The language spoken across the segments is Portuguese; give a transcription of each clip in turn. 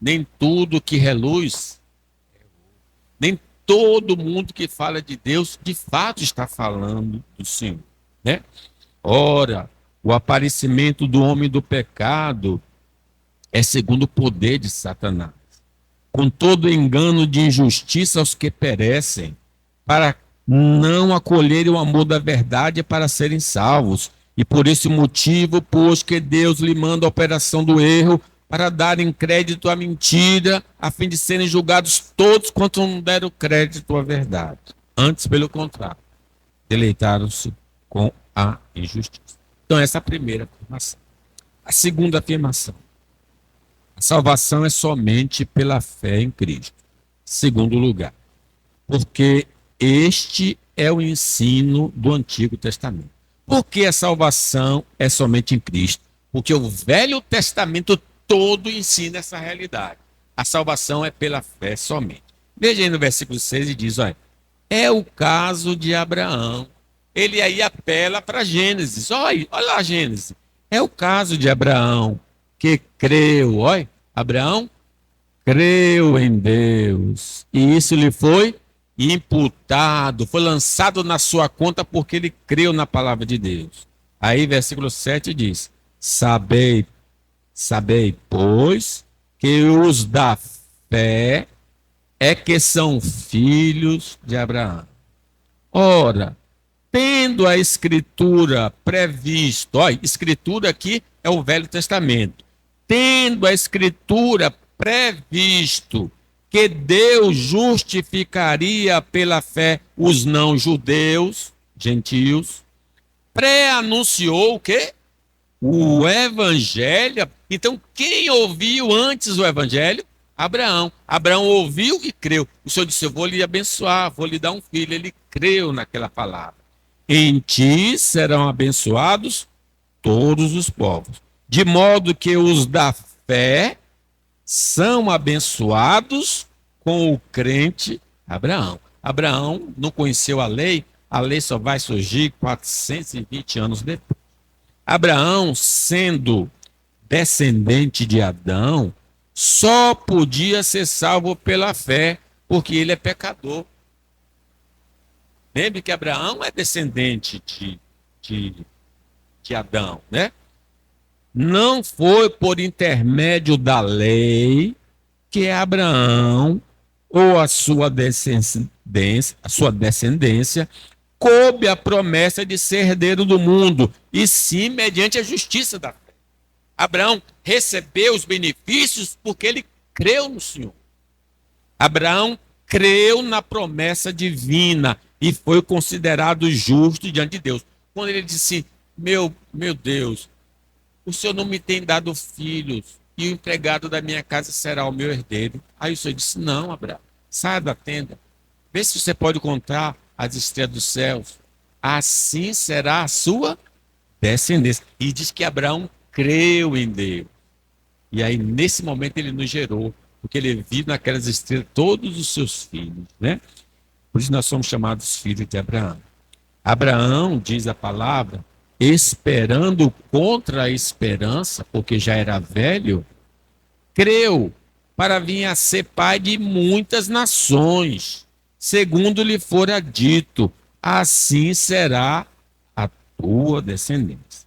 Nem tudo que reluz, nem todo mundo que fala de Deus, de fato está falando do Senhor, né? Ora, o aparecimento do homem do pecado é segundo o poder de Satanás, com todo engano de injustiça aos que perecem, para não acolherem o amor da verdade para serem salvos. E por esse motivo, pois que Deus lhe manda a operação do erro, para darem crédito à mentira, a fim de serem julgados todos quanto não deram crédito à verdade. Antes, pelo contrário, deleitaram-se com a injustiça. Então, essa é a primeira afirmação. A segunda afirmação: a salvação é somente pela fé em Cristo. Segundo lugar, porque este é o ensino do Antigo Testamento. Por que a salvação é somente em Cristo? Porque o Velho Testamento todo ensina essa realidade. A salvação é pela fé somente. Veja aí no versículo 6 e diz, olha, é o caso de Abraão. Ele aí apela para Gênesis. Olha lá Gênesis. É o caso de Abraão que creu. Olha, Abraão creu em Deus. E isso lhe foi imputado, foi lançado na sua conta porque ele creu na palavra de Deus. Aí versículo 7 diz, sabei, pois, que os da fé é que são filhos de Abraão. Ora, tendo a escritura previsto, olha, escritura aqui é o Velho Testamento, tendo a escritura previsto que Deus justificaria pela fé os não-judeus, gentios, pré-anunciou o quê? O evangelho. Então, quem ouviu antes o evangelho? Abraão. Abraão ouviu e creu. O Senhor disse, eu vou lhe abençoar, vou lhe dar um filho. Ele creu naquela palavra. Em ti serão abençoados todos os povos. De modo que os da fé são abençoados com o crente Abraão. Abraão não conheceu a lei só vai surgir 420 anos depois. Abraão, sendo descendente de Adão, só podia ser salvo pela fé, porque ele é pecador. Lembre que Abraão é descendente de Adão, né? Não foi por intermédio da lei que Abraão ou a sua descendência coube a promessa de ser herdeiro do mundo, e sim mediante a justiça da fé. Abraão recebeu os benefícios porque ele creu no Senhor. Abraão creu na promessa divina e foi considerado justo diante de Deus. Quando ele disse, meu Deus, o Senhor não me tem dado filhos e o empregado da minha casa será o meu herdeiro. Aí o Senhor disse, não, Abraão, saia da tenda, vê se você pode contar as estrelas dos céus. Assim será a sua descendência. E diz que Abraão creu em Deus. E aí, nesse momento, ele nos gerou, porque ele viu naquelas estrelas todos os seus filhos, né? Por isso nós somos chamados filhos de Abraão. Abraão, diz a palavra, esperando contra a esperança, porque já era velho, creu para vir a ser pai de muitas nações, segundo lhe fora dito, assim será a tua descendência.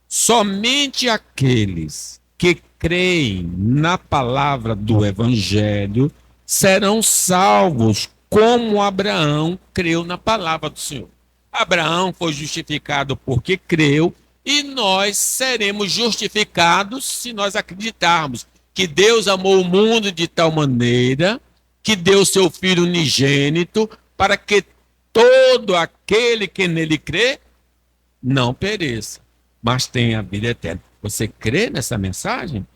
Somente aqueles que creem na palavra do evangelho serão salvos, como Abraão creu na palavra do Senhor. Abraão foi justificado porque creu, e nós seremos justificados se nós acreditarmos que Deus amou o mundo de tal maneira que deu seu Filho unigênito para que todo aquele que nele crê não pereça, mas tenha a vida eterna. Você crê nessa mensagem?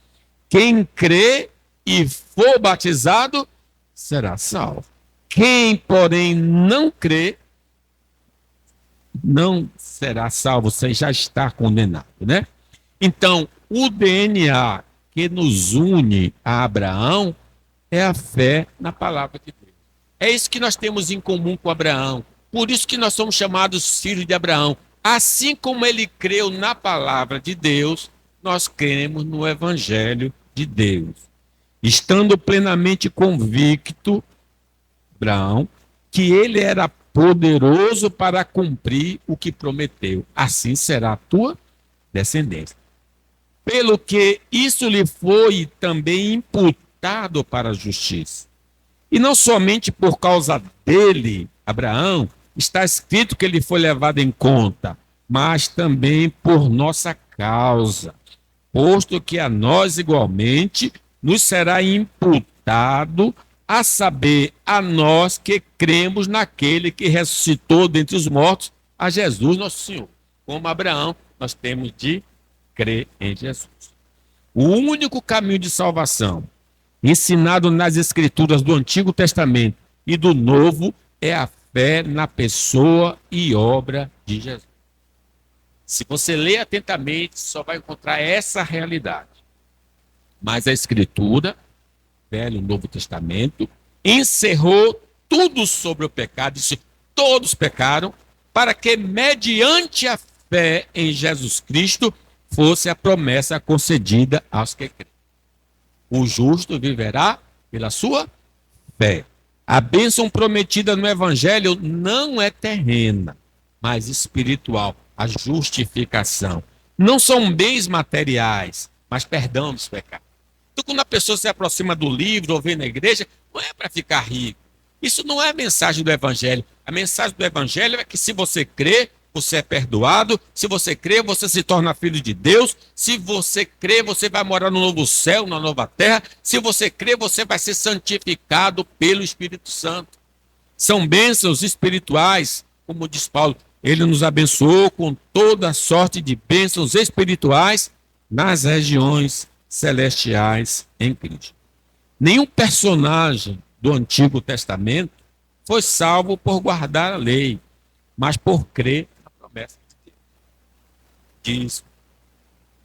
Quem crê e for batizado será salvo. Quem, porém, não crê não será salvo, você já está condenado, né? Então, o DNA que nos une a Abraão é a fé na palavra de Deus. É isso que nós temos em comum com Abraão. Por isso que nós somos chamados filhos de Abraão. Assim como ele creu na palavra de Deus, nós cremos no evangelho de Deus. estando plenamente convicto, Abraão, que ele era poderoso para cumprir o que prometeu. Assim será a tua descendência. Pelo que isso lhe foi também imputado para a justiça. E não somente por causa dele, Abraão, está escrito que ele foi levado em conta, mas também por nossa causa, posto que a nós igualmente nos será imputado, a saber, a nós que cremos naquele que ressuscitou dentre os mortos, a Jesus nosso Senhor. Como Abraão, nós temos de crer em Jesus. O único caminho de salvação ensinado nas Escrituras do Antigo Testamento e do Novo é a fé na pessoa e obra de Jesus. Se você ler atentamente, só vai encontrar essa realidade. Mas a Escritura, Velho e Novo Testamento, encerrou tudo sobre o pecado, disse: todos pecaram, para que, mediante a fé em Jesus Cristo, fosse a promessa concedida aos que creem. O justo viverá pela sua fé. A bênção prometida no Evangelho não é terrena, mas espiritual. A justificação. Não são bens materiais, mas perdão dos pecados. Então, quando a pessoa se aproxima do livro ou vem na igreja, não é para ficar rico. Isso não é a mensagem do Evangelho. A mensagem do Evangelho é que se você crê, você é perdoado. Se você crê, você se torna filho de Deus. Se você crê, você vai morar no novo céu, na nova terra. Se você crê, você vai ser santificado pelo Espírito Santo. São bênçãos espirituais, como diz Paulo. Ele nos abençoou com toda sorte de bênçãos espirituais nas regiões celestiais em Cristo. Nenhum personagem do Antigo Testamento foi salvo por guardar a lei, mas por crer na promessa de Deus. Diz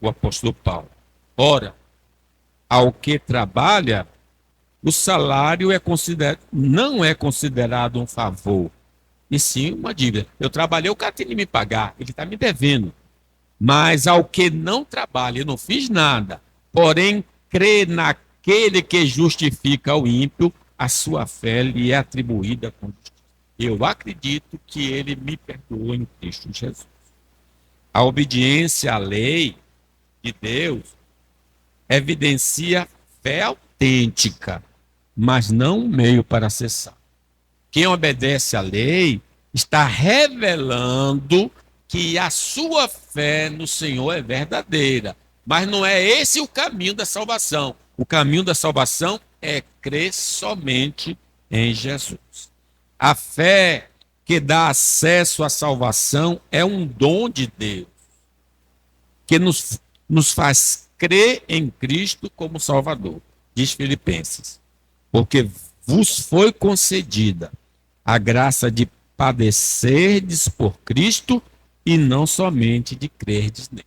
o apóstolo Paulo. Ora, ao que trabalha, o salário não é considerado um favor, e sim uma dívida. Eu trabalhei, o cara tem que me pagar, ele está me devendo. Mas ao que não trabalha, eu não fiz nada, porém crê naquele que justifica o ímpio, a sua fé lhe é atribuída com justiça. Eu acredito que ele me perdoou em Cristo Jesus. A obediência à lei de Deus evidencia fé autêntica, mas não um meio para acessar. Quem obedece à lei está revelando que a sua fé no Senhor é verdadeira. Mas não é esse o caminho da salvação. O caminho da salvação é crer somente em Jesus. A fé que dá acesso à salvação é um dom de Deus, que nos faz crer em Cristo como Salvador. Diz Filipenses, porque vos foi concedida a graça de padecerdes por Cristo e não somente de crerdes nele.